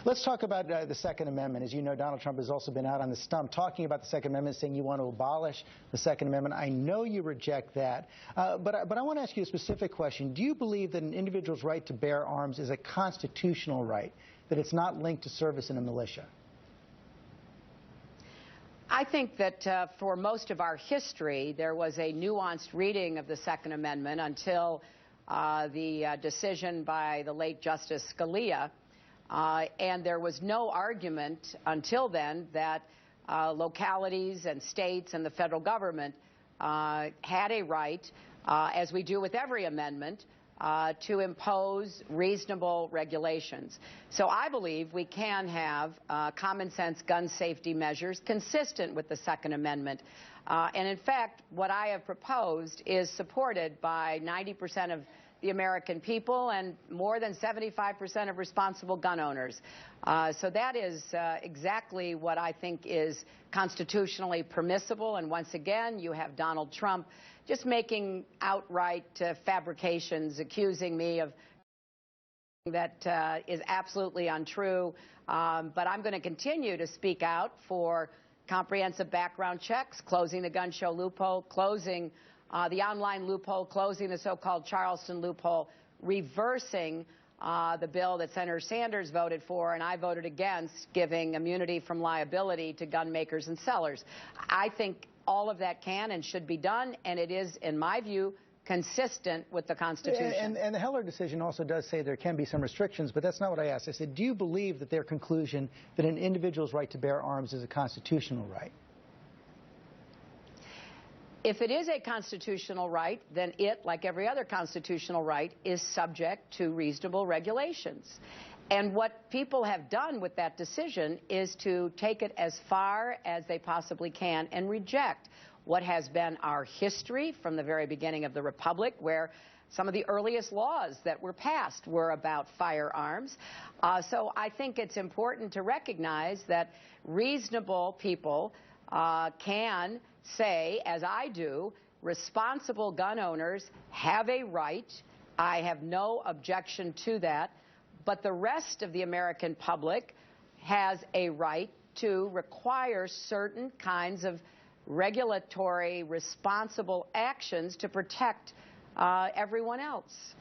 Let's talk about the Second Amendment. As you know, Donald Trump has also been out on the stump talking about the Second Amendment, saying you want to abolish the Second Amendment. I know you reject that, but I want to ask you a specific question. Do you believe that an individual's right to bear arms is a constitutional right, that it's not linked to service in a militia? I think that for most of our history, there was a nuanced reading of the Second Amendment until the decision by the late Justice Scalia. And there was no argument until then that localities and states and the federal government had a right, as we do with every amendment, to impose reasonable regulations. So I believe we can have common sense gun safety measures consistent with the Second Amendment. And in fact, what I have proposed is supported by 90% of the American people and more than 75% of responsible gun owners. So that is exactly what I think is constitutionally permissible. And once again, you have Donald Trump just making outright fabrications, accusing me of that is absolutely untrue. But I'm going to continue to speak out for comprehensive background checks, closing the gun show loophole, closing the online loophole, closing the so-called Charleston loophole, reversing the bill that Senator Sanders voted for and I voted against, giving immunity from liability to gun makers and sellers. I think all of that can and should be done, and it is, in my view, consistent with the Constitution. And the Heller decision also does say there can be some restrictions, but that's not what I asked. I said, do you believe that their conclusion that an individual's right to bear arms is a constitutional right? If it is a constitutional right, then it, like every other constitutional right, is subject to reasonable regulations. And what people have done with that decision is to take it as far as they possibly can and reject what has been our history from the very beginning of the Republic, where some of the earliest laws that were passed were about firearms. So I think it's important to recognize that reasonable people can say, as I do, responsible gun owners have a right. I have no objection to that. But the rest of the American public has a right to require certain kinds of regulatory responsible actions to protect everyone else.